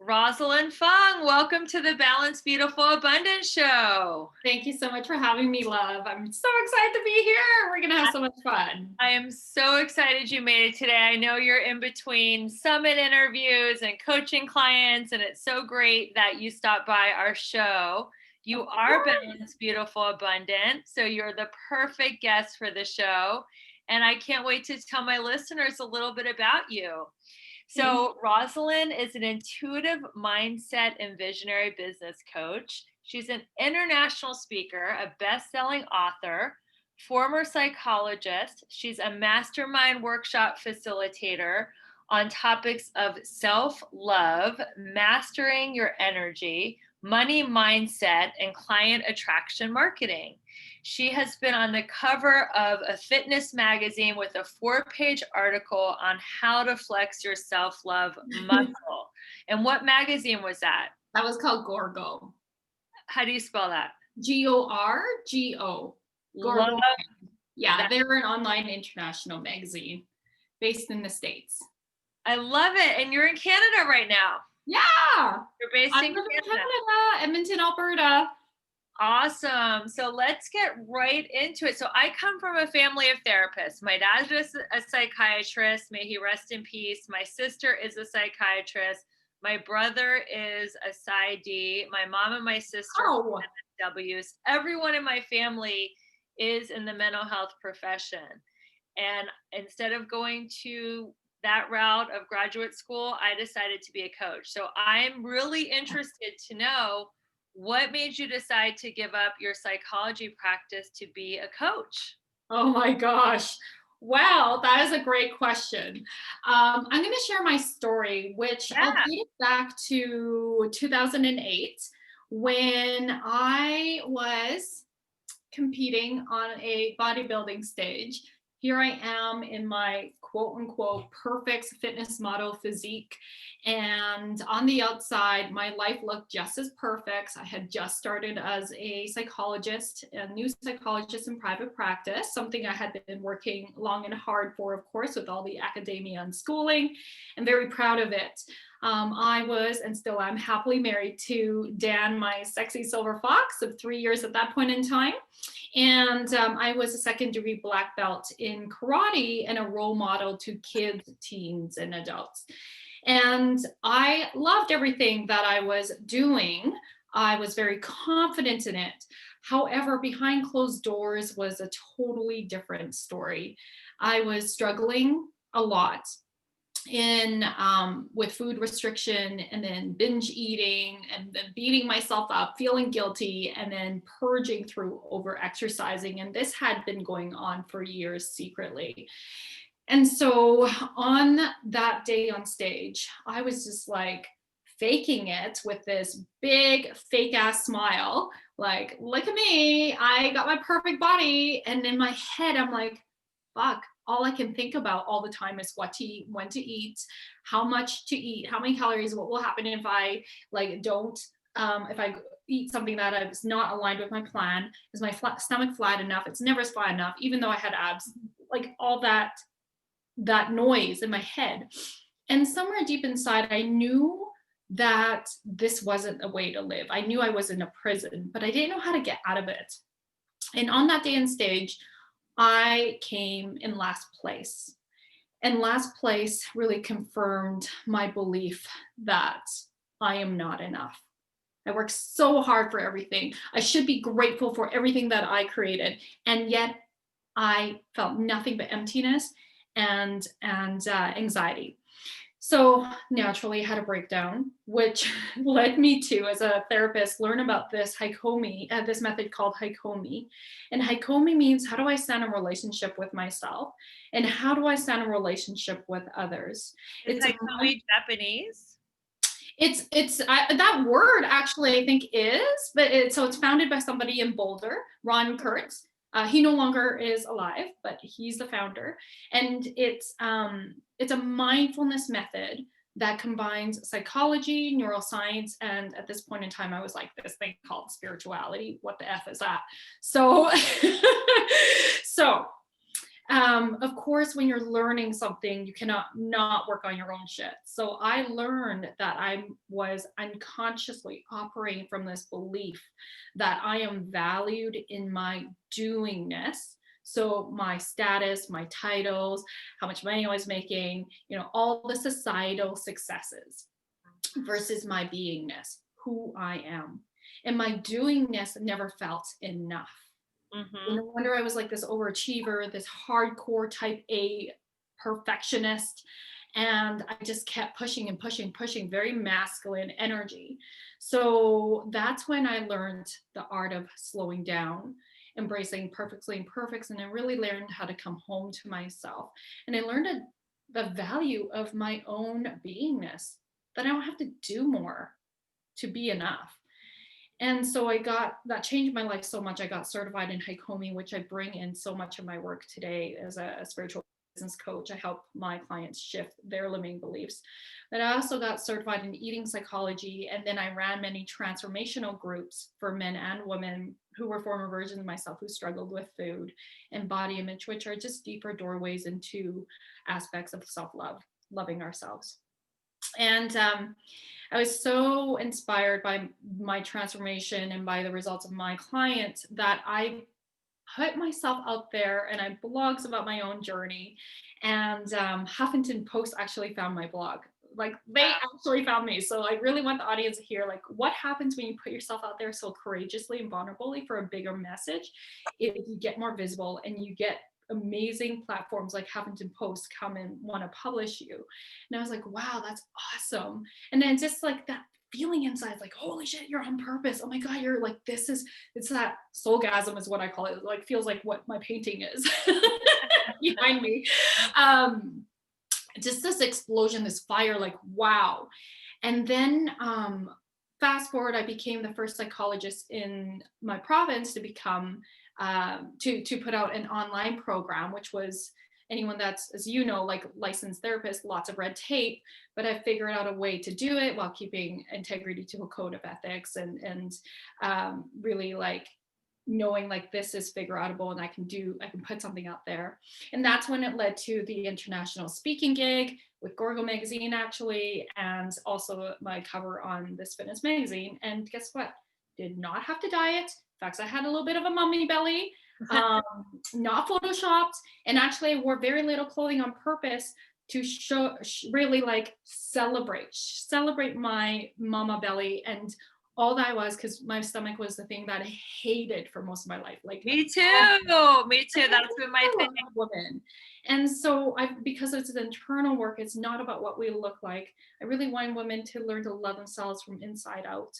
Rosalyn Fung, welcome to the Balance Beautiful Abundance Show. Thank you so much for having me, love. I'm so excited to be here. We're going to have so much fun. I am so excited you made it today. I know you're in between summit interviews and coaching clients, and it's so great that you stopped by our show. You are Balance Beautiful Abundant, so you're the perfect guest for the show. And I can't wait to tell my listeners a little bit about you. So Rosalyn is an intuitive mindset and visionary business coach. She's an international speaker, a best-selling author, former psychologist. She's a mastermind workshop facilitator on topics of self-love, mastering your energy, money mindset, and client attraction marketing. She has been on the cover of a fitness magazine with a 4-page article on how to flex your self-love muscle. And what magazine was that? That was called Gorgo. How do you spell that? Gorgo. Love Yeah, that. they're an online international magazine based in the States. I love it. And you're in Canada right now. Yeah. You're based in Canada, Edmonton, Alberta. Awesome. So let's get right into it. So I come from a family of therapists. My dad is a psychiatrist. May he rest in peace. My sister is a psychiatrist. My brother is a PsyD. My mom and my sister are MSWs. Everyone in my family is in the mental health profession. And instead of going to that route of graduate school, I decided to be a coach. So I'm really interested to know what made you decide to give up your psychology practice to be a coach? Oh my gosh. Wow, that is a great question. I'm going to share my story, which I'll date it back to 2008 when I was competing on a bodybuilding stage. Here I am in my quote unquote perfect fitness model physique. And on the outside, my life looked just as perfect. I had just started as a psychologist, a new psychologist in private practice, something I had been working long and hard for, of course, with all the academia and schooling. I'm very proud of it. I was, and still am, happily married to Dan, my sexy silver fox of 3 years at that point in time. And I was a second-degree black belt in karate and a role model to kids, teens, and adults. And I loved everything that I was doing. I was very confident in it. However, behind closed doors was a totally different story. I was struggling a lot with food restriction, and then binge eating, and then beating myself up, feeling guilty, and then purging through over exercising. And this had been going on for years secretly. And so on that day on stage, I was just like faking it with this big fake ass smile, like, look at me, I got my perfect body. And in my head, I'm like, fuck, all I can think about all the time is what to eat, when to eat, how much to eat, how many calories, what will happen if I if I eat something that is not aligned with my plan. Is my stomach flat enough? It's never flat enough, even though I had abs, like all that noise in my head. And somewhere deep inside, I knew that this wasn't a way to live. I knew I was in a prison, but I didn't know how to get out of it. And on that day on stage, I came in last place. And last place really confirmed my belief that I am not enough. I worked so hard for everything. I should be grateful for everything that I created. And yet I felt nothing but emptiness and anxiety. So naturally I had a breakdown, which led me to, as a therapist, learn about this this method called Haikomi. And Haikomi means, how do I stand in relationship with myself? And how do I stand in relationship with others? Is Haikomi Japanese? It's that word actually, I think, is, but it's founded by somebody in Boulder, Ron Kurtz. He no longer is alive, but he's the founder. And it's a mindfulness method that combines psychology, neuroscience, and at this point in time, I was like, this thing called spirituality. What the F is that? So Of course, when you're learning something, you cannot not work on your own shit. So I learned that I was unconsciously operating from this belief that I am valued in my doingness. So my status, my titles, how much money I was making, all the societal successes versus my beingness, who I am. And my doingness never felt enough. Mm-hmm. No wonder I was like this overachiever, this hardcore type A perfectionist. And I just kept pushing and pushing, very masculine energy. So that's when I learned the art of slowing down, embracing perfectly imperfects, and I really learned how to come home to myself. And I learned the value of my own beingness, that I don't have to do more to be enough. And so that changed my life so much. I got certified in Haikomi, which I bring in so much of my work today as a spiritual business coach. I help my clients shift their limiting beliefs. But I also got certified in eating psychology. And then I ran many transformational groups for men and women who were former versions of myself who struggled with food and body image, which are just deeper doorways into aspects of self-love, loving ourselves. And I was so inspired by my transformation and by the results of my clients that I put myself out there, and I blogs about my own journey. And Huffington Post actually found my blog. Like, they actually found me. So I really want the audience to hear, like, what happens when you put yourself out there so courageously and vulnerably for a bigger message. If you get more visible and you get amazing platforms like Huffington Post come and want to publish you. And I was like, wow, that's awesome. And then just like that feeling inside, like, holy shit, you're on purpose. Oh my God, you're like, it's that soulgasm is what I call it. It like feels like what my painting is behind me. Just this explosion, this fire, like, wow. And then fast forward, I became the first psychologist in my province to become to put out an online program, which was anyone that's, as you know, like licensed therapist, lots of red tape, but I figured out a way to do it while keeping integrity to a code of ethics and really like knowing like this is figure outable and I can put something out there. And that's when it led to the international speaking gig with Gorgo magazine actually, and also my cover on this fitness magazine. And guess what? Did not have to diet. In fact, I had a little bit of a mummy belly, not photoshopped, and actually I wore very little clothing on purpose to really like celebrate my mama belly and all that I was, because my stomach was the thing that I hated for most of my life. Like, me too. That's been my thing. Woman. And so because it's an internal work, it's not about what we look like. I really want women to learn to love themselves from inside out.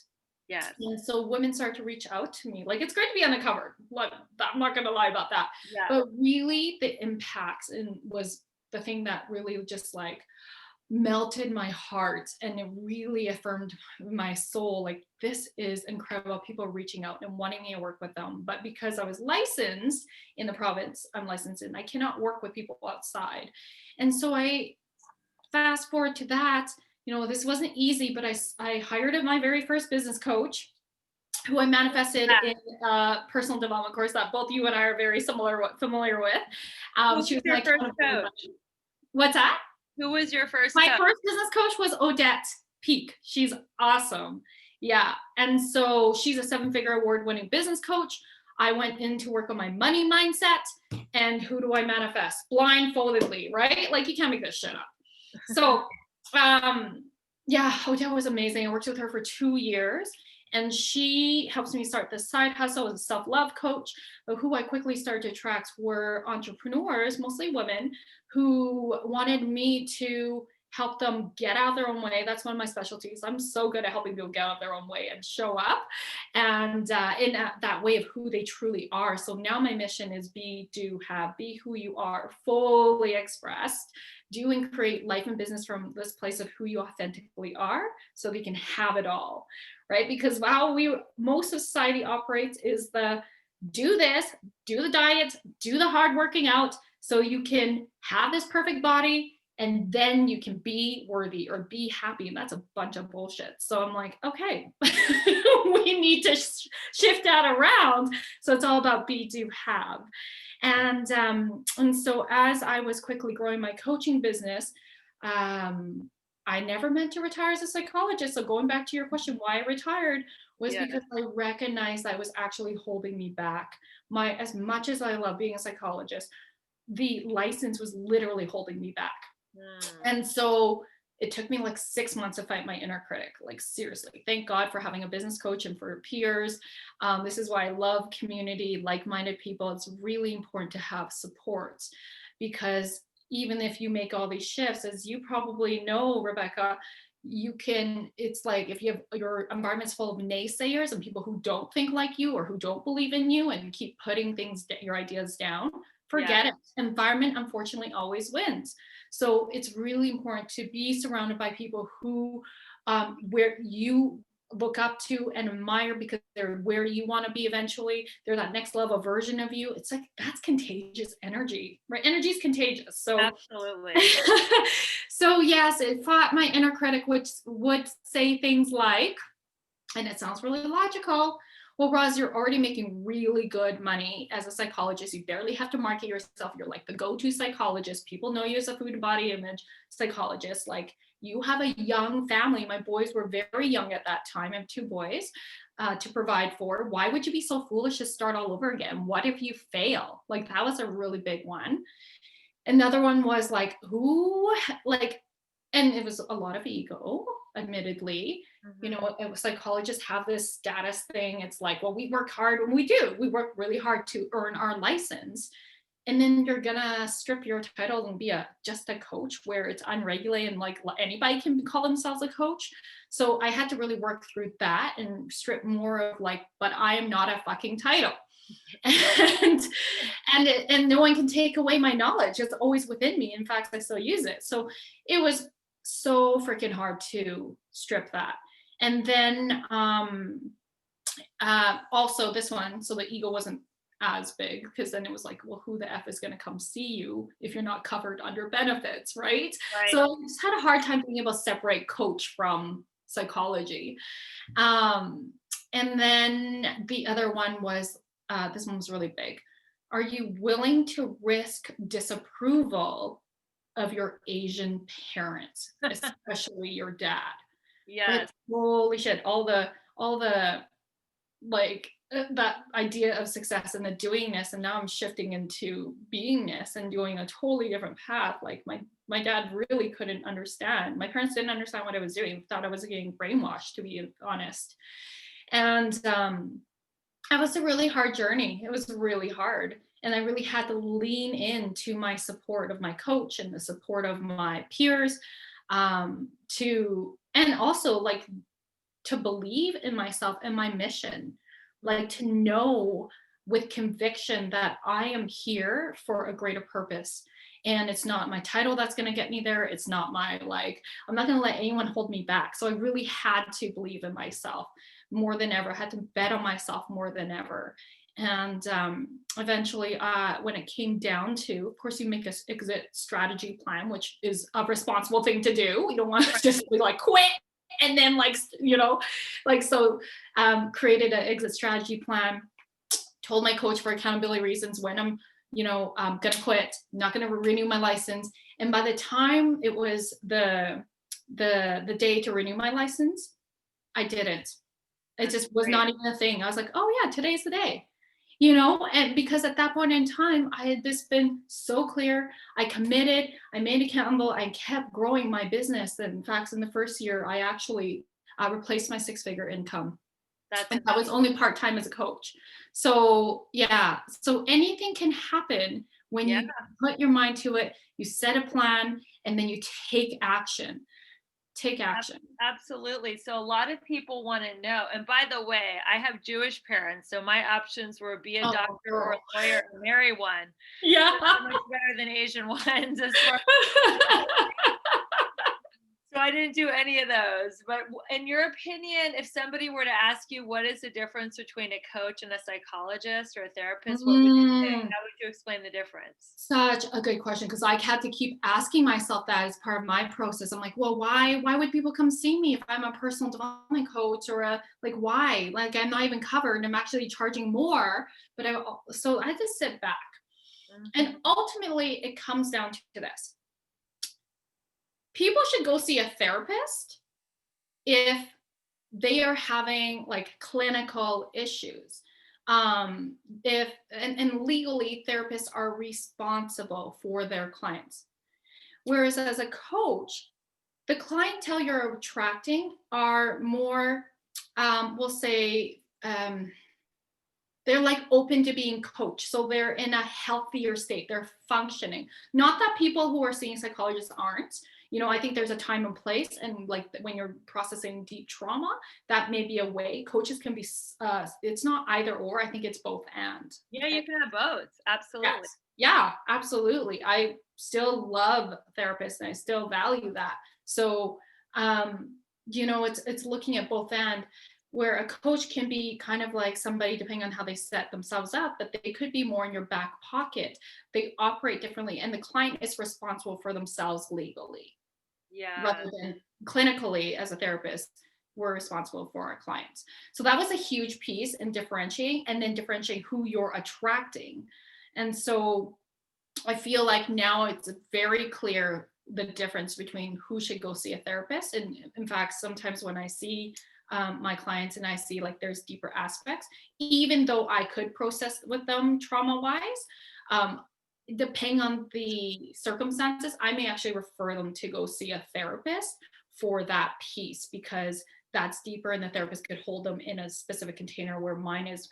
Yes. And so women start to reach out to me. Like, it's great to be on the cover. Like, I'm not going to lie about that. Yeah. But really the impacts was the thing that really just like melted my heart, and it really affirmed my soul. Like, this is incredible. People are reaching out and wanting me to work with them. But because I was licensed in the province I'm licensed in, I cannot work with people outside. And so I fast forward to that, this wasn't easy, but I hired my very first business coach, who I manifested in a personal development course that both you and I are very familiar with. She was your my first coach? What's that? Who was your first My coach? first business coach was Odette Peak. She's awesome. Yeah. And so she's a 7-figure award-winning business coach. I went in to work on my money mindset. And who do I manifest? Blindfoldedly, right? Like, you can't make this shit up. So, yeah, Odette was amazing. I worked with her for 2 years. And she helps me start this side hustle as a self-love coach. But who I quickly started to attract were entrepreneurs, mostly women, who wanted me to help them get out of their own way. That's one of my specialties. I'm so good at helping people get out of their own way and show up, and in that way of who they truly are. So now my mission is be who you are, fully expressed. Do and create life and business from this place of who you authentically are, so we can have it all, right? Because how most of society operates is do this, do the diet, do the hard working out, so you can have this perfect body and then you can be worthy or be happy. And that's a bunch of bullshit. So I'm like, okay, we need to shift that around. So it's all about be, do, have. And so as I was quickly growing my coaching business, I never meant to retire as a psychologist. So going back to your question, why I retired was because I recognized that was actually holding me back. As much as I love being a psychologist, the license was literally holding me back. And so it took me like 6 months to fight my inner critic, like seriously. Thank God for having a business coach and for peers. This is why I love community, like-minded people. It's really important to have support, because even if you make all these shifts, as you probably know, Rebecca, it's like if you have your environment's full of naysayers and people who don't think like you or who don't believe in you and keep putting your ideas down, forget it. Environment, unfortunately, always wins. So it's really important to be surrounded by people who, where you look up to and admire, because they're where you want to be eventually. They're that next level version of you. It's like, that's contagious energy, right? Energy is contagious. So absolutely. So yes, it fought my inner critic, which would say things like, and it sounds really logical, well, Roz, you're already making really good money as a psychologist. You barely have to market yourself. You're like the go-to psychologist. People know you as a food and body image psychologist. Like, you have a young family. My boys were very young at that time. I have 2 boys to provide for. Why would you be so foolish to start all over again? What if you fail? Like, that was a really big one. Another one was like, and it was a lot of ego, admittedly. You know, psychologists have this status thing. It's like, well, we work hard, and we do. We work really hard to earn our license. And then you're gonna strip your title and be just a coach, where it's unregulated and like anybody can call themselves a coach. So I had to really work through that and strip more of like, but I am not a fucking title. And no one can take away my knowledge. It's always within me. In fact, I still use it. So it was so freaking hard to strip that. And then also this one, so the ego wasn't as big, because then it was like, well, who the F is going to come see you if you're not covered under benefits, right? So I just had a hard time being able to separate coach from psychology. And then the other one was, this one was really big. Are you willing to risk disapproval of your Asian parents, especially your dad? Yes. Holy shit. All the like that idea of success and the doingness, and now I'm shifting into beingness and doing a totally different path. Like my dad really couldn't understand. My parents didn't understand what I was doing. Thought I was getting brainwashed, to be honest. And it was a really hard journey. It was really hard. And I really had to lean into my support of my coach and the support of my peers, and also like to believe in myself and my mission, like to know with conviction that I am here for a greater purpose. And it's not my title that's going to get me there. It's not I'm not going to let anyone hold me back. So I really had to believe in myself more than ever. I had to bet on myself more than ever. And eventually, when it came down to, of course, you make an exit strategy plan, which is a responsible thing to do. You don't want to just be like, quit. And then created an exit strategy plan, told my coach for accountability reasons when I'm going to quit, not going to renew my license. And by the time it was the day to renew my license, I didn't. It just was not even a thing. I was like, oh yeah, today's the day. And because at that point in time, I had been so clear. I committed, I made accountable, I kept growing my business. And in fact, in the first year, I actually replaced my 6-figure income. And that was only part-time as a coach. So yeah, so anything can happen when you put your mind to it, you set a plan, and then you take action. Take action. Absolutely. So a lot of people want to know, and by the way, I have Jewish parents, so my options were be a doctor or a lawyer or marry one. Yeah. So much better than Asian ones. So I didn't do any of those. But in your opinion, if somebody were to ask you what is the difference between a coach and a psychologist or a therapist, what would you say? Mm, How would you explain the difference? such a good question, because I had to keep asking myself that as part of my process. I'm like, well, why would people come see me if I'm a personal development coach, or a like why? Like I'm not even covered. I'm actually charging more. But so I had to sit back. Mhm. And ultimately it comes down to this. People should go see a therapist if they are having like clinical issues. If and legally therapists are responsible for their clients. Whereas as a coach, the clientele you're attracting are more, we'll say, they're like open to being coached. So they're in a healthier state. They're functioning. Not that people who are seeing psychologists aren't. I think there's a time and place. And like when you're processing deep trauma, that may be a way. Coaches can be, it's not either or. I think it's both and. Yeah, you can have both. Absolutely. Yes. Yeah, absolutely. I still love therapists and I still value that. So, it's looking at both end, where a coach can be kind of like somebody, depending on how they set themselves up, but they could be more in your back pocket. They operate differently, and the client is responsible for themselves legally Yeah. rather than clinically. As a therapist, we're responsible for our clients. So that was a huge piece in differentiating, and then differentiating who you're attracting. And so I feel like now it's very clear the difference between who should go see a therapist. And in fact, sometimes when I see my clients and I see like there's deeper aspects, even though I could process with them trauma wise, um, depending on the circumstances, I may actually refer them to go see a therapist for that piece, because that's deeper and the therapist could hold them in a specific container, where mine is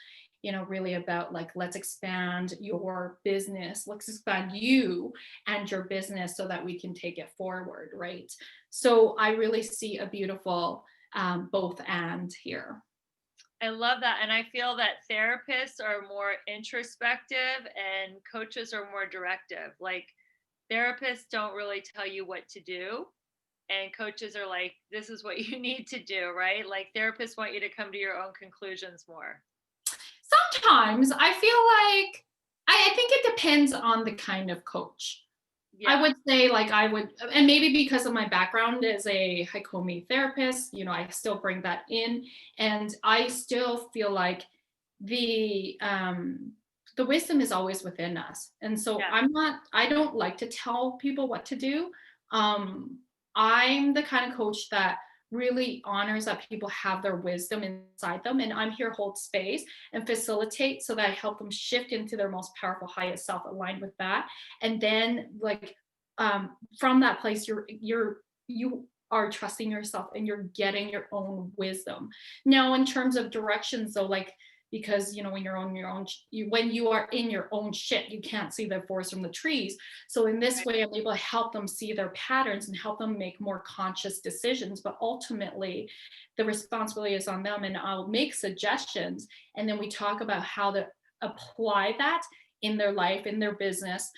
really about like, let's expand your business, let's expand you and your business so that we can take it forward, right? So I really see a beautiful both and here. I love that. And I feel that therapists are more introspective and coaches are more directive. Like therapists don't really tell you what to do. And coaches are like, this is what you need to do, right? Like therapists want you to come to your own conclusions more. Sometimes I feel like I think it depends on the kind of coach. I Yeah. would say, like, I would, and maybe because of my background as a Haikomi therapist, I still bring that in, and I still feel like the um, the wisdom is always within us, and so Yeah. I don't like to tell people what to do. Um, I'm the kind of coach that really honors that people have their wisdom inside them, and I'm here to hold space and facilitate so that I help them shift into their most powerful, highest self, aligned with that. And then like from that place, you are trusting yourself and you're getting your own wisdom. Now in terms of directions though, like, because when you're on your own, when you are in your own shit, you can't see the forest from the trees. So in this way, I'm able to help them see their patterns and help them make more conscious decisions. But ultimately, the responsibility is on them, and I'll make suggestions, and then we talk about how to apply that in their life, in their business,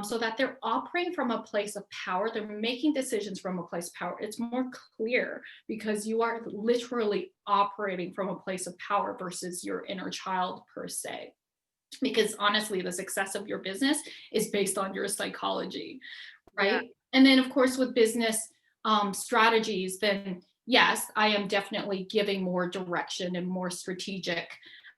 so that they're operating from a place of power. They're making decisions from a place of power. It's more clear because you are literally operating from a place of power versus your inner child per se. Because honestly, the success of your business is based on your psychology, Yeah. right? And then, of course, with business strategies, then yes, I am definitely giving more direction and more strategic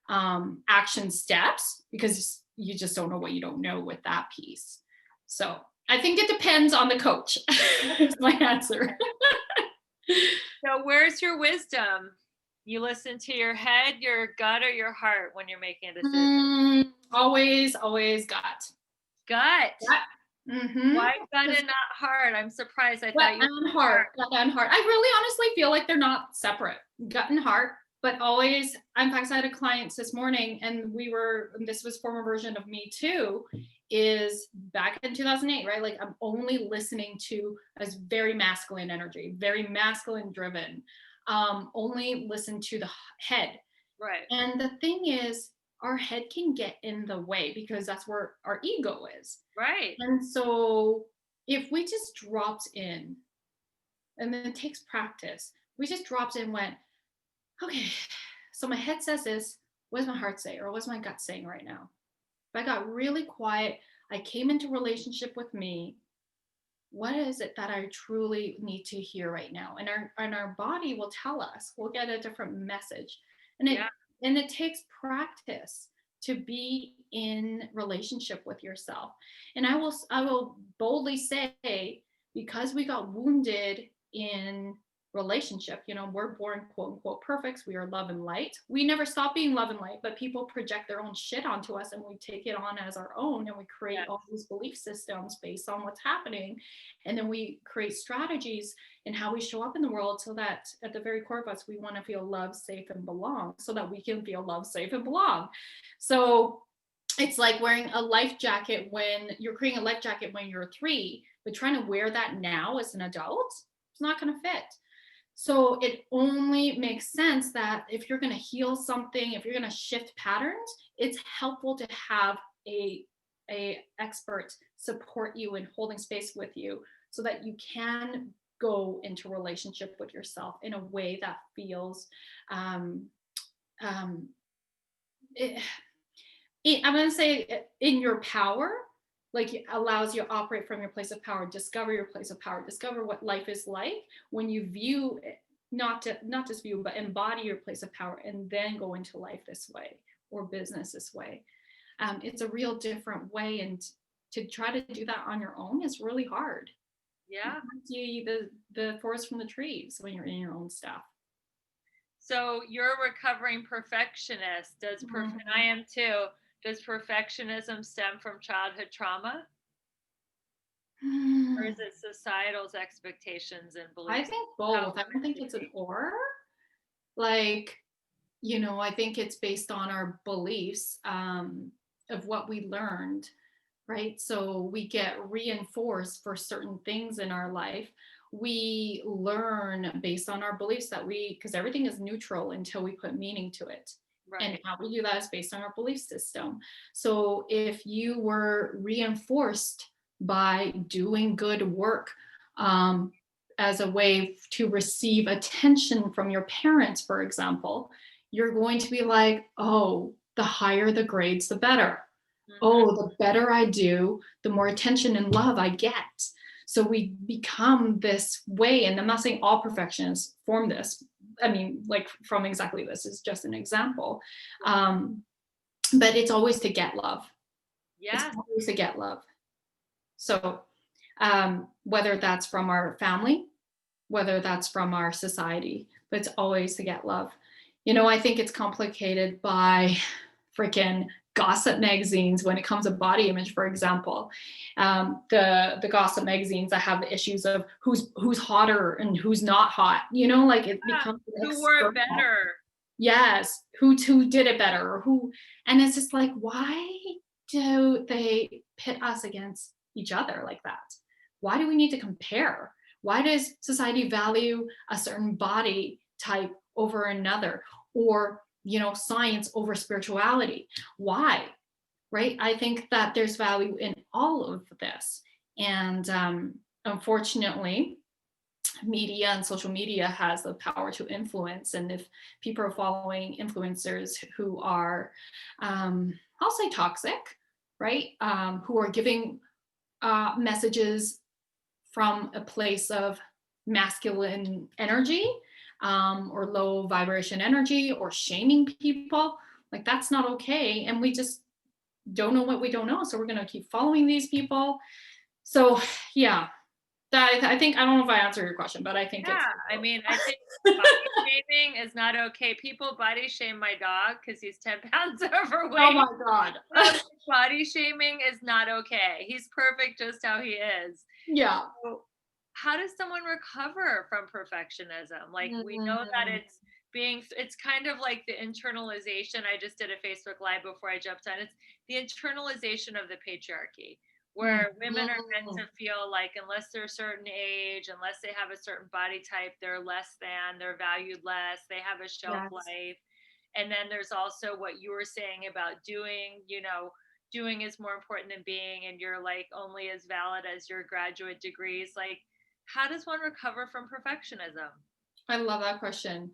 action steps, because you just don't know what you don't know with that piece. So I think it depends on the coach, is my answer. So where's your wisdom? You listen to your head, your gut, or your heart when you're making a decision? Always got. Gut. Mm-hmm. Why gut and not heart? I'm surprised. I Gut thought you and said heart, heart. gut and heart. I really honestly feel like they're not separate, gut and heart, but always. In fact, I had a client this morning, and this was former version of me too, is back in 2008, right? Like I'm only listening to as very masculine energy, very masculine driven, only listen to the head. Right. And the thing is, our head can get in the way because that's where our ego is. Right. And so if we just dropped in and then it takes practice. We just dropped in and went, okay, so my head says this, what does my heart say? Or what's my gut saying right now? If I got really quiet, I came into relationship with me, what is it that I truly need to hear right now? And our body will tell us, we'll get a different message. And Yeah. it takes practice to be in relationship with yourself. And I will boldly say, because we got wounded in relationship, we're born quote unquote perfect, we are love and light, we never stop being love and light, but people project their own shit onto us and we take it on as our own, and we create all these belief systems based on what's happening, and then we create strategies in how we show up in the world, so that at the very core of us we want to feel loved, safe, and belong, so that we can feel loved, safe, and belong. So it's like wearing a life jacket when you're creating a life jacket when you're 3, but trying to wear that now as an adult, it's not going to fit. So it only makes sense that if you're going to heal something, if you're going to shift patterns, it's helpful to have a expert support you in holding space with you, so that you can go into relationship with yourself in a way that feels um, um, I'm going to say in your power, like it allows you to operate from your place of power, discover your place of power, discover what life is like when you view it, not just view, but embody your place of power, and then go into life this way or business this way. It's a real different way, and to try to do that on your own is really hard. Yeah. You can't see the forest from the trees when you're in your own stuff. So you're a recovering perfectionist. And I am too. Does perfectionism stem from childhood trauma? Or is it societal's expectations and I beliefs? think both. I don't think it's an or. Like, I think it's based on our beliefs of what we learned, right? So we get reinforced for certain things in our life. We learn based on our beliefs because everything is neutral until we put meaning to it. Right. And how we do that is based on our belief system. So if you were reinforced by doing good work, as a way to receive attention from your parents, for example, you're going to be like, oh, the higher the grades, the better. Mm-hmm. Oh, the better I do, the more attention and love I get. So we become this way, and I'm not saying all perfectionists form this. I mean, like from exactly this is just an example. But it's always to get love. Yeah. It's always to get love. So whether that's from our family, whether that's from our society, but it's always to get love. I think it's complicated by freaking gossip magazines when it comes to body image, for example. The gossip magazines that have the issues of who's hotter and who's not hot, like it becomes who wore it better. Yes, who did it better, or who, and it's just like, why do they pit us against each other like that? Why do we need to compare? Why does society value a certain body type over another, or science over spirituality? Why? Right? I think that there's value in all of this, and unfortunately, media and social media has the power to influence. And if people are following influencers who are, I'll say toxic, right? Who are giving messages from a place of masculine energy, or low vibration energy, or shaming people, like that's not okay. And we just don't know what we don't know. So we're going to keep following these people. So yeah, I think, I don't know if I answered your question, but I think I mean, I think body shaming is not okay. People body shame my dog because he's 10 pounds overweight. Oh my God. Body shaming is not okay. He's perfect just how he is. Yeah. So how does someone recover from perfectionism? Like, we know that it's kind of like the internalization. I just did a Facebook Live before I jumped on. It's the internalization of the patriarchy, where women are meant to feel like unless they're a certain age, unless they have a certain body type, they're less than, they're valued less, they have a shelf life. And then there's also what you were saying about doing is more important than being, and you're like only as valid as your graduate degrees. Like, How does one recover from perfectionism? I love that question.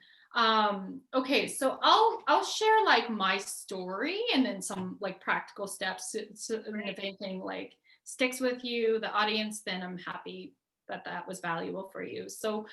Okay, so I'll share like my story and then some like practical steps. And if Great. anything like sticks with you, the audience, then I'm happy that that was valuable for you. So,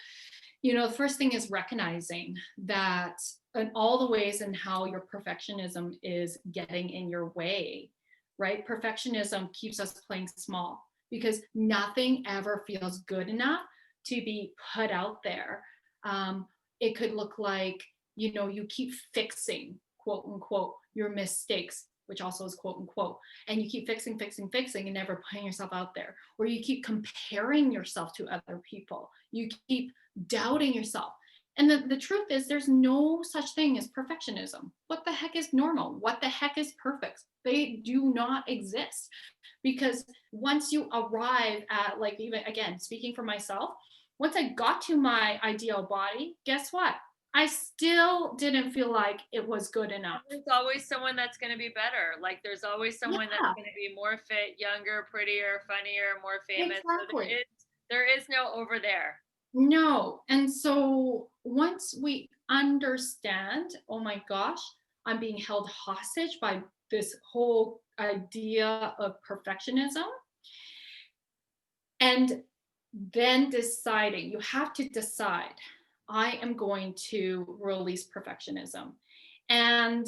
the first thing is recognizing that in all the ways in how your perfectionism is getting in your way, right? Perfectionism keeps us playing small because nothing ever feels good enough to be put out there. um, it could look like, you keep fixing, quote unquote, your mistakes, which also is quote unquote, and you keep fixing, fixing, fixing, and never putting yourself out there. Or you keep comparing yourself to other people. You keep doubting yourself. And the truth is, there's no such thing as perfectionism. What the heck is normal? What the heck is perfect? They do not exist. Because once you arrive at, like, even again, speaking for myself, once I got to my ideal body, guess what? I still didn't feel like it was good enough. There's always someone that's going to be better. Like there's always someone that's Yeah, going to be more fit, younger, prettier, funnier, more famous. So exactly. there is no over there. No. And so once we understand, oh my gosh, I'm being held hostage by this whole idea of perfectionism, and then deciding, you have to decide, I am going to release perfectionism. And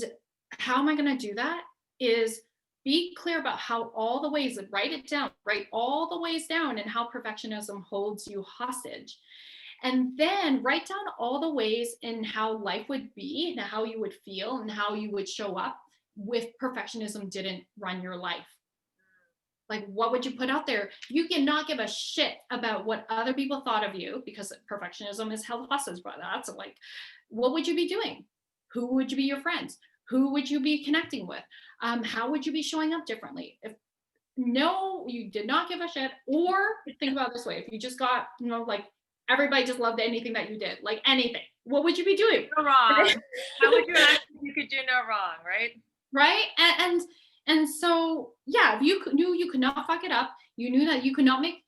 how am I going to do that? Is be clear about how all the ways, write it down, write all the ways down, and how perfectionism holds you hostage. And then write down all the ways in how life would be and how you would feel and how you would show up if perfectionism didn't run your life. Like, what would you put out there? You cannot give a shit about what other people thought of you because perfectionism is held hostage by that. So, like, what would you be doing? Who would you be your friends? Who would you be connecting with? How would you be showing up differently? If no, you did not give a shit, or think about it this way: if you just got, like everybody just loved anything that you did, like anything, what would you be doing? No wrong. How would you act if you could do no wrong, right? Right? And so, yeah, if you knew you could not fuck it up, you knew that you could not make,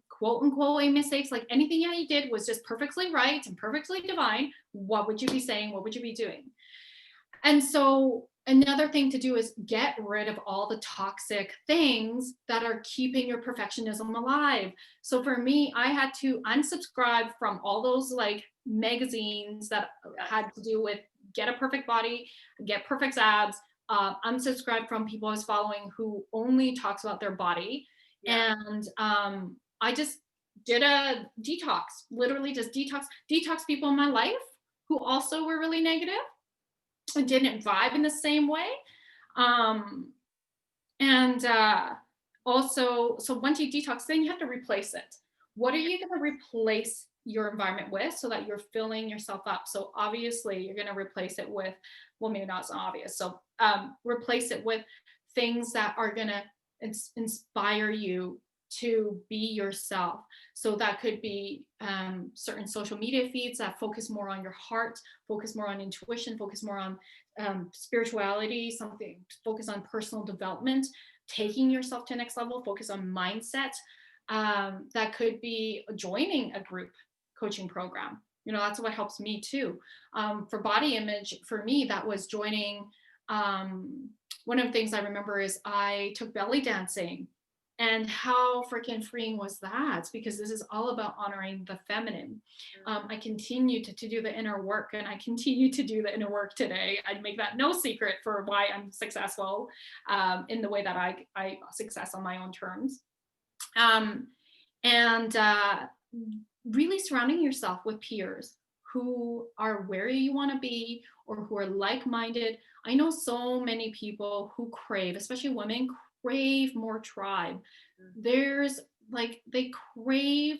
quote unquote mistakes, like anything that you did was just perfectly right and perfectly divine, what would you be saying? What would you be doing? And so another thing to do is get rid of all the toxic things that are keeping your perfectionism alive. So for me, I had to unsubscribe from all those like magazines that had to do with get a perfect body, get perfect abs. Unsubscribe from people I was following who only talks about their body. Yeah. And I just did a detox, literally just detox people in my life who also were really negative and didn't vibe in the same way. Um, and Also, so once you detox, then you have to replace it. What are you going to replace your environment with so that you're filling yourself up? So obviously, you're going to replace it with, well, maybe not so obvious. So replace it with things that are going to inspire you to be yourself. So that could be certain social media feeds that focus more on your heart, focus more on intuition, focus more on spirituality, something focus on personal development, taking yourself to the next level, focus on mindset. That could be joining a group coaching program. That's what helps me too. For body image, for me, that was joining. One of the things I remember is I took belly dancing. And how freaking freeing was that? Because this is all about honoring the feminine. I continue to do the inner work, and I continue to do the inner work today. I'd make that no secret for why I'm successful in the way that I success on my own terms. And Really surrounding yourself with peers who are where you want to be or who are like-minded. I know so many people who crave, especially women, crave more tribe. There's like, they crave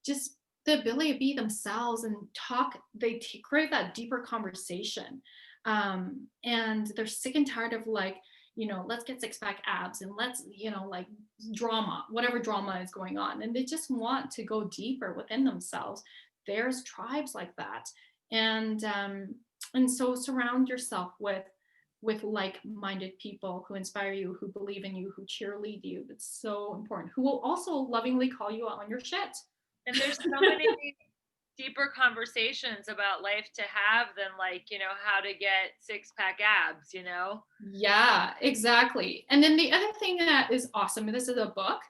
just the ability to be themselves and talk. They crave that deeper conversation. And they're sick and tired of like, let's get six pack abs and let's, like drama, whatever drama is going on. And they just want to go deeper within themselves. There's tribes like that. And so surround yourself with like-minded people who inspire you, who believe in you, who cheerlead you. It's so important. Who will also lovingly call you out on your shit. And there's so many deeper conversations about life to have than like, how to get six-pack abs, Yeah, exactly. And then the other thing that is awesome, and this is a book,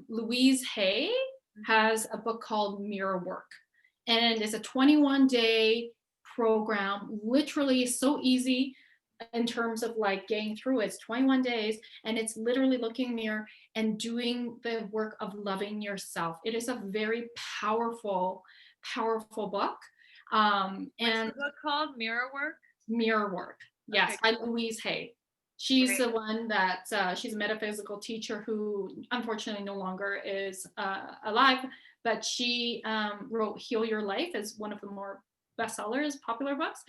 Louise Hay has a book called Mirror Work. And it's a 21-day program, literally so easy in terms of like getting through it. It's 21 days, and it's literally looking in the mirror and doing the work of loving yourself. It is a very powerful, powerful book. What's And the book called? Mirror Work? Mirror Work. Yes, Okay, by Louise Hay. She's great. the one that she's a metaphysical teacher who unfortunately no longer is alive, but she wrote Heal Your Life as one of the more bestsellers, popular books.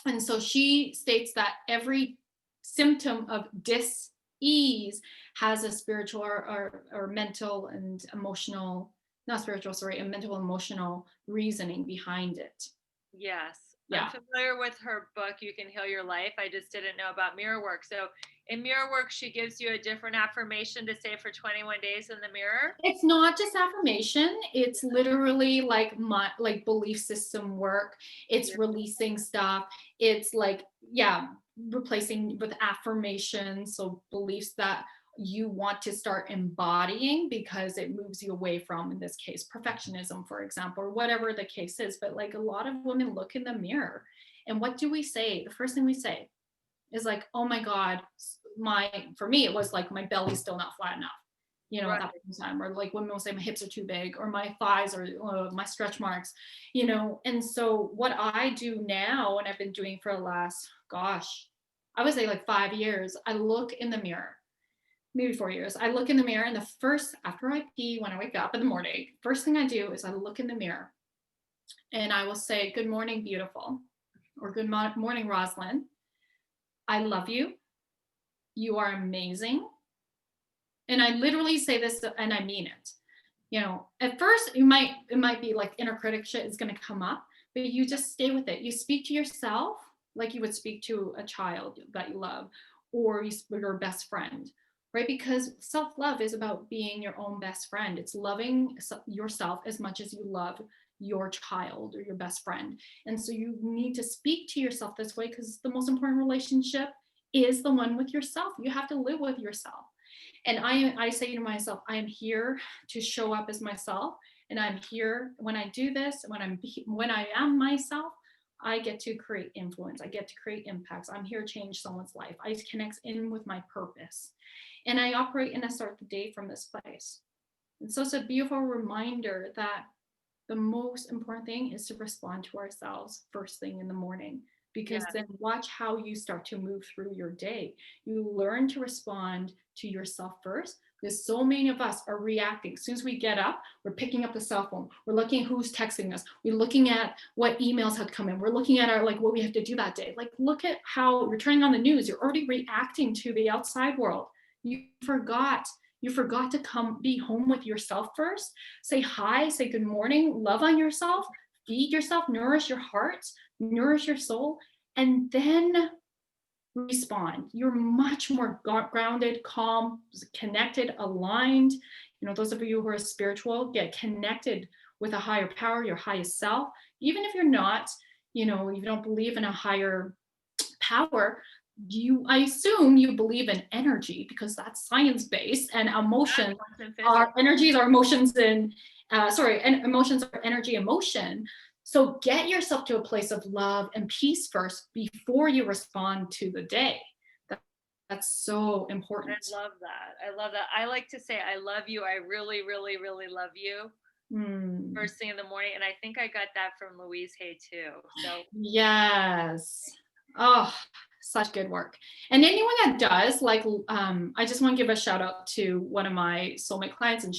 And so she states that every symptom of dis-ease has a spiritual or mental and emotional, not spiritual, sorry, a mental emotional reasoning behind it. Yes. I'm Yeah. familiar with her book, You Can Heal Your Life. I just didn't know about Mirror Work. So in Mirror Work, she gives you a different affirmation to say for 21 days in the mirror. It's not just affirmation, it's literally like my like belief system work. It's releasing stuff. It's like, yeah, replacing with affirmations, so beliefs that you want to start embodying because it moves you away from, in this case, perfectionism, for example, or whatever the case is. But like a lot of women look in the mirror, and what do we say? The first thing we say is like, oh my God, for me, it was like, my belly's still not flat enough, Right. at that point in time, or like women will say my hips are too big, or my thighs, or my stretch marks, and so what I do now, and I've been doing for the last, gosh, I would say like 5 years, I look in the mirror, maybe 4 years, I look in the mirror, and the first, after I pee, when I wake up in the morning, first thing I do is I look in the mirror and I will say, good morning, beautiful, or good morning, Rosalyn. I love you. You are amazing. And I literally say this and I mean it. At first it might be like inner critic shit is going to come up, but you just stay with it. You speak to yourself like you would speak to a child that you love, or your best friend, right? Because self-love is about being your own best friend. It's loving yourself as much as you love your child or your best friend. And so you need to speak to yourself this way, because the most important relationship is the one with yourself. You have to live with yourself. And I say to myself, I am here to show up as myself. And I'm here when I do this, when I am myself, I get to create influence. I get to create impacts. I'm here to change someone's life. I connect in with my purpose. And I operate and I start the day from this place. And so it's a beautiful reminder that the most important thing is to respond to ourselves first thing in the morning, because then watch how you start to move through your day. You learn to respond to yourself first, because so many of us are reacting. As soon as we get up, we're picking up the cell phone. We're looking at who's texting us. We're looking at what emails have come in. We're looking at what we have to do that day. Like, look at how you're turning on the news. You're already reacting to the outside world. You forgot to be home with yourself first. Say hi, say good morning, love on yourself, feed yourself, nourish your heart, nourish your soul, and then respond. You're much more grounded, calm, connected, aligned. Those of you who are spiritual, get connected with a higher power, your highest self. Even if you're not, you don't believe in a higher power, I assume you believe in energy, because that's science-based, and emotions are energies, are emotions, and emotions are energy and motion. So get yourself to a place of love and peace first before you respond to the day. That's so important. I love that. I like to say, I love you. I really, really, really love you. First thing in the morning. And I think I got that from Louise Hay too. So yes. Oh, such good work. And anyone that does, I just want to give a shout out to one of my soulmate clients, and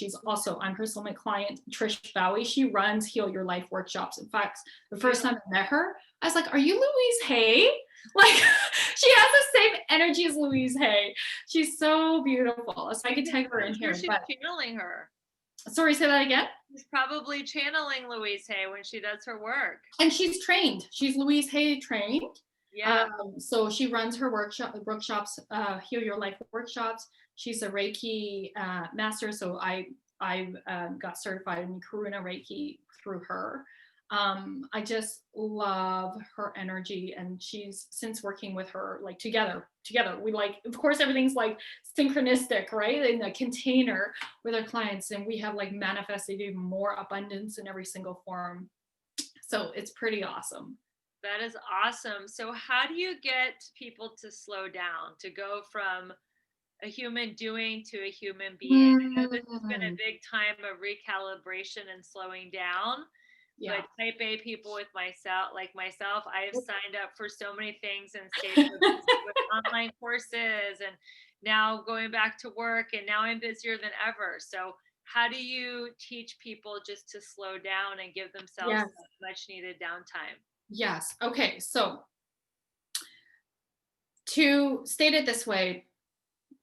I'm her soulmate client, Trish Bowie. She runs Heal Your Life workshops. In fact, the first time I met her, I was like, are you Louise Hay? Like, she has the same energy as Louise Hay. She's so beautiful. So I could tag her in here. She's channeling her. Sorry, say that again. She's probably channeling Louise Hay when she does her work. And she's trained. She's Louise Hay trained. Yeah. So she runs her workshops, Heal Your Life workshops. She's a Reiki master. So I I got certified in Karuna Reiki through her. I just love her energy, and she's since working with her like together. We like, of course, everything's like synchronistic, right? In a container with our clients, and we have like manifested even more abundance in every single form. So it's pretty awesome. That is awesome. So how do you get people to slow down, to go from a human doing to a human being? I know this has been a big time of recalibration and slowing down. Yeah. But type A people like myself, I have signed up for so many things and stayed so busy with online courses and now going back to work, and now I'm busier than ever. So how do you teach people just to slow down and give themselves Yes. much needed downtime? Yes. Okay. So to state it this way,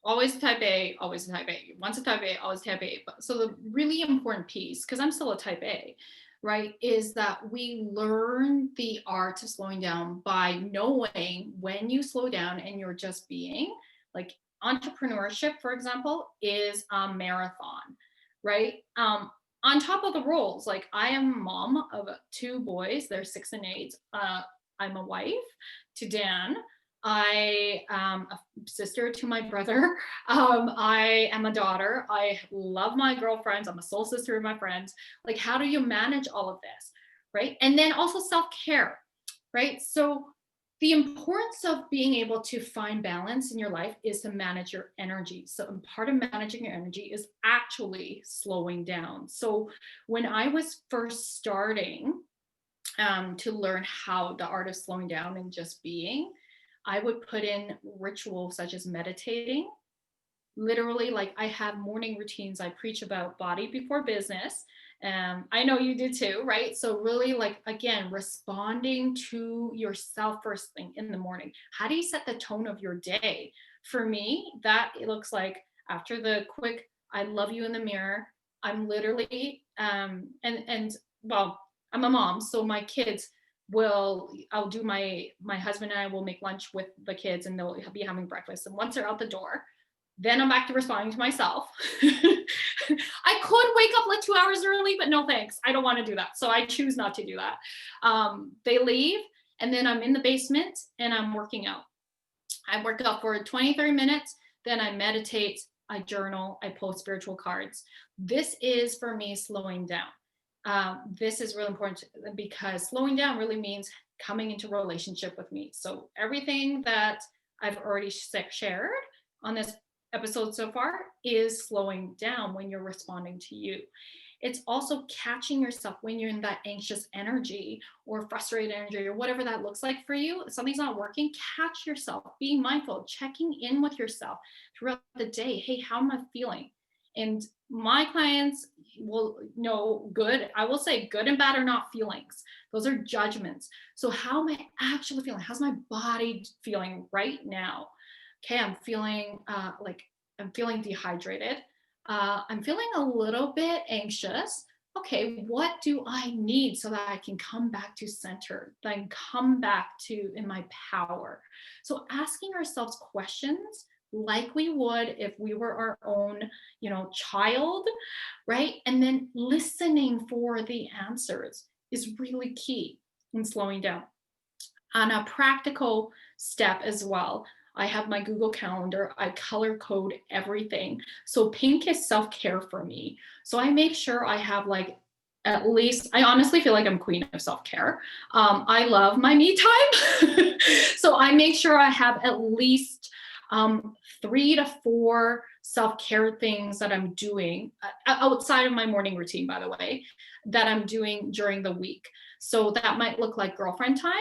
always type A, always type A. Once a type A, always type A. So the really important piece, because I'm still a type A, right, is that we learn the art of slowing down by knowing when you slow down and you're just being. Like entrepreneurship, for example, is a marathon, right? On top of the roles, like I am a mom of two boys, they're 6 and 8. I'm a wife to Dan. I am a sister to my brother. I am a daughter. I love my girlfriends. I'm a soul sister to my friends. Like, how do you manage all of this? Right. And then also self care. Right. So, the importance of being able to find balance in your life is to manage your energy. So, part of managing your energy is actually slowing down. So, when I was first starting to learn how the art of slowing down and just being, I would put in rituals such as meditating. Literally, like I have morning routines. I preach about body before business. I know you do too, right? So, really, like, again, responding to yourself first thing in the morning. How do you set the tone of your day? For me, that it looks like after the quick, I love you in the mirror. I'm literally, and well, I'm a mom, so my kids I'll do my husband and I will make lunch with the kids, and they'll be having breakfast. And once they're out the door, then I'm back to responding to myself. I could wake up like 2 hours early, but no thanks. I don't want to do that. So I choose not to do that. They leave, and then I'm in the basement and I'm working out. I work out for 20, 30 minutes. Then I meditate, I journal, I post spiritual cards. This is for me slowing down. This is really important because slowing down really means coming into relationship with me. So everything that I've already shared on this episode so far is slowing down when you're responding to you. It's also catching yourself when you're in that anxious energy or frustrated energy or whatever that looks like for you. If something's not working, catch yourself, being mindful, checking in with yourself throughout the day. Hey, how am I feeling? And my clients will know good. I will say good and bad are not feelings. Those are judgments. So how am I actually feeling? How's my body feeling right now? Okay, I'm feeling I'm feeling dehydrated. I'm feeling a little bit anxious. Okay, what do I need so that I can come back to center, then come back to in my power? So asking ourselves questions like we would if we were our own, child, right? And then listening for the answers is really key in slowing down. On a practical step as well, I have my Google Calendar. I color code everything. So pink is self-care for me. So I make sure I have like at least, I honestly feel like I'm queen of self-care. I love my me time. So I make sure I have at least 3 to 4 self-care things that I'm doing outside of my morning routine, by the way, that I'm doing during the week. So that might look like girlfriend time.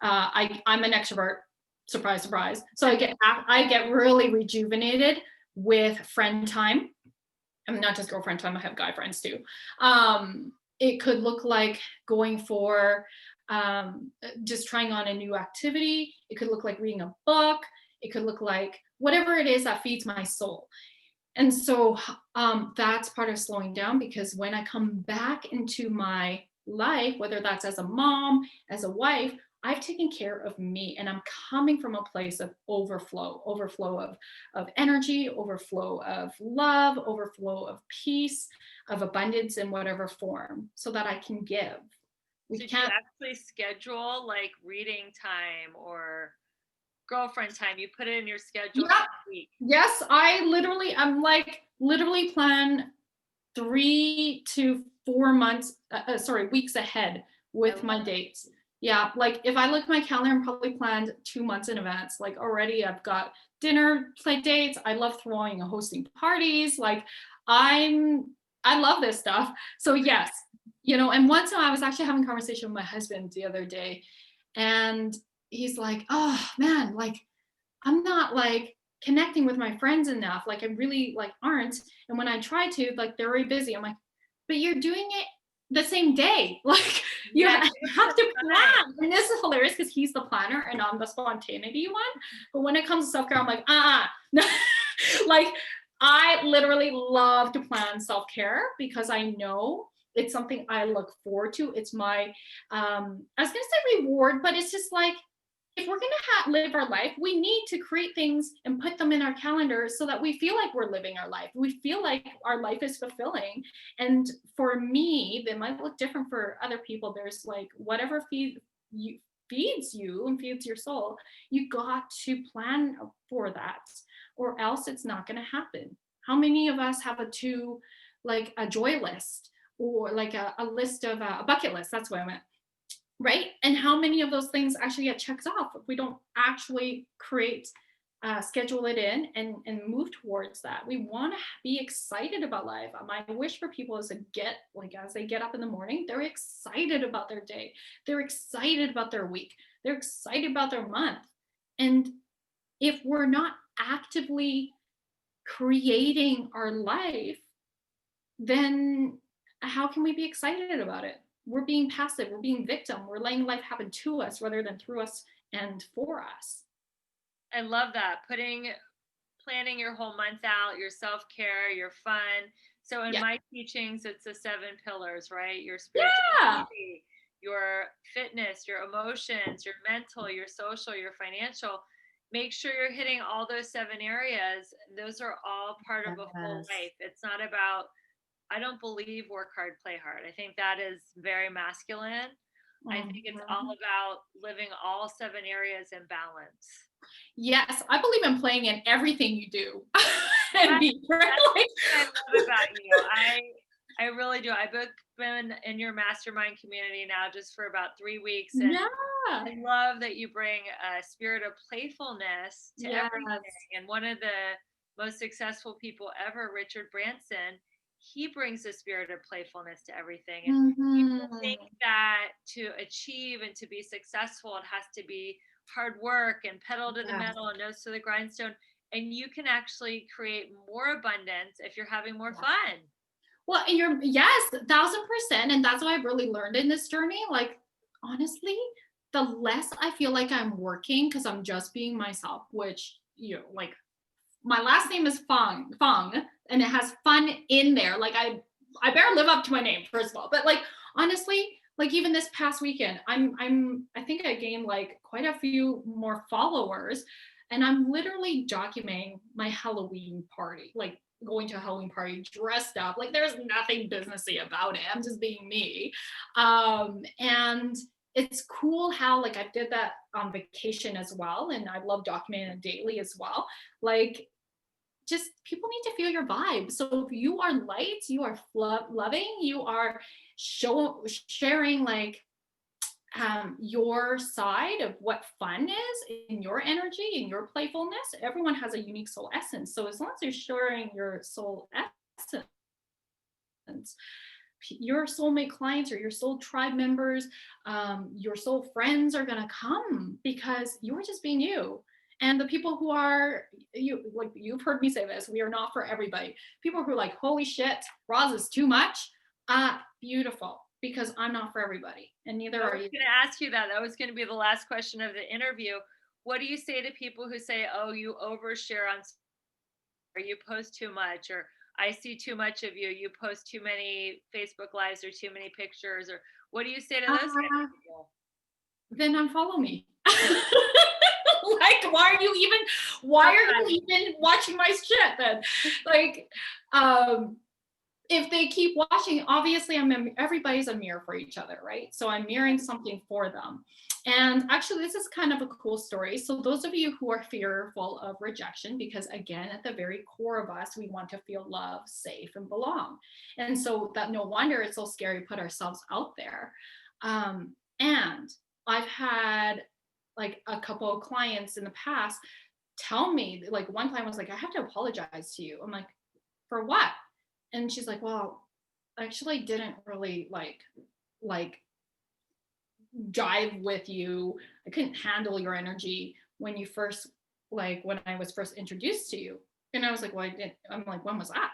I'm an extrovert, surprise, surprise. So I get really rejuvenated with friend time. I'm not just girlfriend time. I have guy friends too. It could look like going for just trying on a new activity. It could look like reading a book. It could look like whatever it is that feeds my soul. And so that's part of slowing down, because when I come back into my life, whether that's as a mom, as a wife, I've taken care of me, and I'm coming from a place of overflow of energy, overflow of love, overflow of peace, of abundance in whatever form, so that I can give. We So do you can't. actually schedule like reading time or girlfriend time? You put it in your schedule for Yeah. the week. Yes, I'm like literally plan 3 to 4 months, weeks ahead I with love my dates. Yeah, like if I look at my calendar, I'm probably planned 2 months in advance. Like already I've got dinner play dates. I love throwing and hosting parties. Like I'm, I love this stuff. So yes, and once I was actually having a conversation with my husband the other day, and he's like, oh man, like I'm not like connecting with my friends enough. Like I really like aren't. And when I try to, like they're very busy. I'm like, but you're doing it the same day. Like you Yeah, have give it to some time. plan. And this is hilarious because he's the planner and I'm the spontaneity one. But when it comes to self-care, I'm like, like I literally love to plan self-care because I know it's something I look forward to. It's my I was gonna say reward, but it's just like if we're going to live our life, we need to create things and put them in our calendars so that we feel like we're living our life. We feel like our life is fulfilling. And for me, they might look different for other people. There's like whatever feeds you and feeds your soul, you got to plan for that, or else it's not going to happen. How many of us have like a joy list or like a list of a bucket list? That's what I meant, right? And how many of those things actually get checked off if we don't actually schedule it in and move towards that? We want to be excited about life. My wish for people is to get, like, as they get up in the morning, they're excited about their day, they're excited about their week, they're excited about their month. And if we're not actively creating our life, then how can we be excited about it? We're being passive, we're being victim, we're letting life happen to us rather than through us and for us. I love that. Planning your whole month out, your self-care, your fun. So in Yeah. my teachings, it's the 7 pillars, right? Your Yeah. spirituality, your fitness, your emotions, your mental, your social, your financial. Make sure you're hitting all those 7 areas. Those are all part of a full Yes. life. It's not about, I don't believe work hard, play hard. I think that is very masculine. I think it's all Mhm. about living all 7 areas in balance. Yes, I believe in playing in everything you do and That's be like, what I love about you. I really do. I've been in your mastermind community now just for about 3 weeks, and yeah. I love that you bring a spirit of playfulness to Yes. everything. And one of the most successful people ever, Richard Branson, he brings a spirit of playfulness to everything. And people think Mhm. that to achieve and to be successful, it has to be hard work and pedal to the Yes. metal and nose to the grindstone. And you can actually create more abundance if you're having more Yeah. fun. Well, and you're, yes, 1,000%. And that's what I've really learned in this journey. Like, honestly, the less I feel like I'm working because I'm just being myself, which, like my last name is Fung, and it has fun in there. Like I better live up to my name, first of all. But like, honestly, like even this past weekend, I think I gained like quite a few more followers, and I'm literally documenting my Halloween party, like going to a Halloween party dressed up. Like there's nothing businessy about it. I'm just being me. And it's cool how like I did that on vacation as well. And I love documenting it daily as well. Like just people need to feel your vibe. So if you are light, you are loving, you are sharing like your side of what fun is in your energy, in your playfulness. Everyone has a unique soul essence. So as long as you're sharing your soul essence, your soulmate clients or your soul tribe members, your soul friends are going to come because you're just being you. And the people who are you, like you've heard me say this, we are not for everybody. People who are like, holy shit, Roz is too much. Beautiful, because I'm not for everybody, and neither I are was you. going to ask you that. That was going to be the last question of the interview. What do you say to people who say, oh, you overshare on, or you post too much, or I see too much of you, you post too many Facebook lives or too many pictures, or What do you say to those kind Uh, of people? then unfollow me. Like, why are you even watching my shit then? Like, if they keep watching, obviously everybody's a mirror for each other, right? So I'm mirroring something for them. And actually, this is kind of a cool story. So those of you who are fearful of rejection, because again, at the very core of us, we want to feel loved, safe, and belong. And so that no wonder it's so scary to put ourselves out there. And I've had like a couple of clients in the past tell me, like one client was like, I have to apologize to you. I'm like, for what? And she's like, well, I actually didn't really like jive with you. I couldn't handle your energy when you first, like when I was first introduced to you. And I was like, well, I'm like, when was that?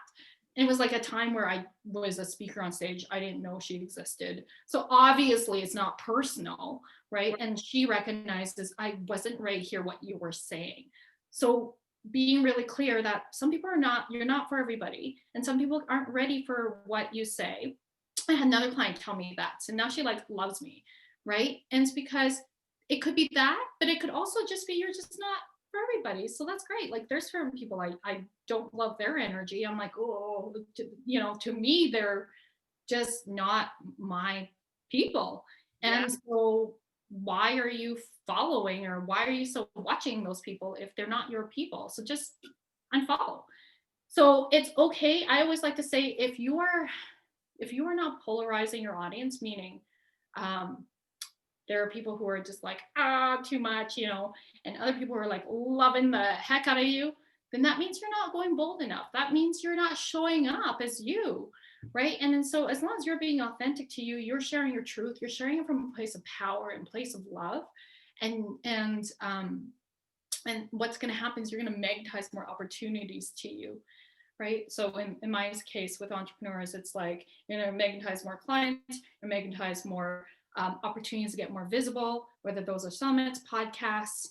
And it was like a time where I was a speaker on stage. I didn't know she existed. So obviously it's not personal, right? And she recognizes I wasn't ready to hear what you were saying. So being really clear that some people you're not for everybody. And some people aren't ready for what you say. I had another client tell me that. So now she like loves me, right? And it's because it could be that, but it could also just be you're just not for everybody. So that's great. Like there's certain people I don't love their energy. I'm like, oh, to me, they're just not my people. And so why are you following, or why are you so watching those people if they're not your people? So just unfollow. So it's okay. I always like to say, if you are not polarizing your audience, meaning there are people who are just like, too much, and other people who are like loving the heck out of you, then that means you're not going bold enough. That means you're not showing up as you, right? And then so as long as you're being authentic to you, you're sharing your truth, you're sharing it from a place of power and place of love. And what's going to happen is you're going to magnetize more opportunities to you, right? So in my case with entrepreneurs, it's like, magnetize more clients, or magnetize more opportunities to get more visible, whether those are summits, podcasts,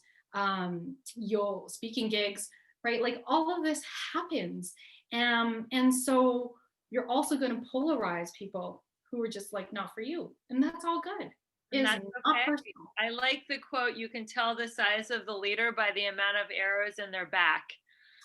your speaking gigs, right? Like all of this happens. And so you're also going to polarize people who are just like not for you. And that's all good. And It's that's not okay. personal. I like the quote, you can tell the size of the leader by the amount of arrows in their back.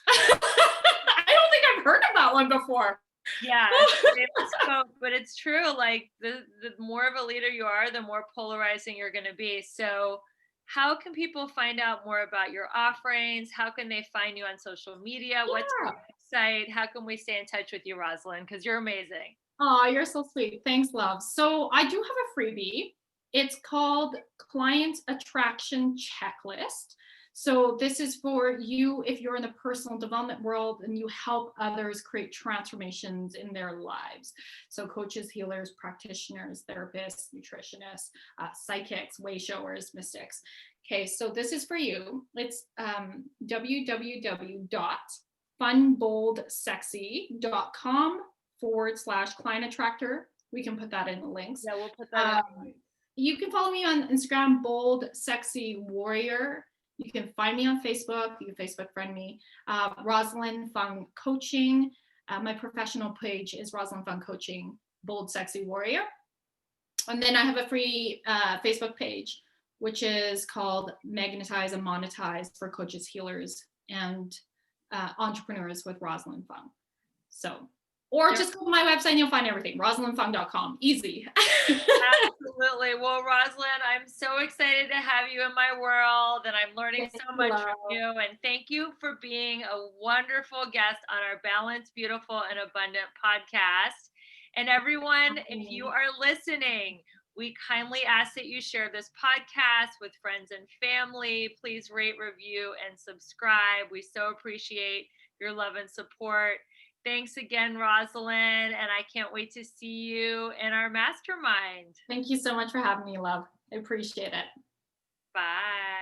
I don't think I've heard of that one before. Yeah, it's a famous quote, but it's true. Like the more of a leader you are, the more polarizing you're going to be. So how can people find out more about your offerings? How can they find you on social media? What's your website? How can we stay in touch with you, Rosalyn? Because you're amazing. Oh, you're so sweet. Thanks, love. So I do have a freebie. It's called Client Attraction Checklist. So this is for you if you're in the personal development world and you help others create transformations in their lives. So coaches, healers, practitioners, therapists, nutritionists, psychics, way showers, mystics. Okay, so this is for you. It's www.funboldsexy.com/client attractor. We can put that in the links. Yeah, we'll put that in. You can follow me on Instagram, Bold Sexy Warrior. You can find me on Facebook. You can Facebook friend me. Rosalyn Fung Coaching. My professional page is Rosalyn Fung Coaching, Bold Sexy Warrior. And then I have a free Facebook page, which is called Magnetize and Monetize for coaches, healers, and entrepreneurs with Rosalyn Fung. So, or just go to my website and you'll find everything. RosalynFung.com. Easy. Absolutely. Well, Rosalyn, I'm so excited to have you in my world, and I'm learning so much from you. And thank you for being a wonderful guest on our Balanced, Beautiful, and Abundant podcast. And everyone, if you are listening, we kindly ask that you share this podcast with friends and family. Please rate, review, and subscribe. We so appreciate your love and support. Thanks again, Rosalyn, and I can't wait to see you in our mastermind. Thank you so much for having me, love. I appreciate it. Bye.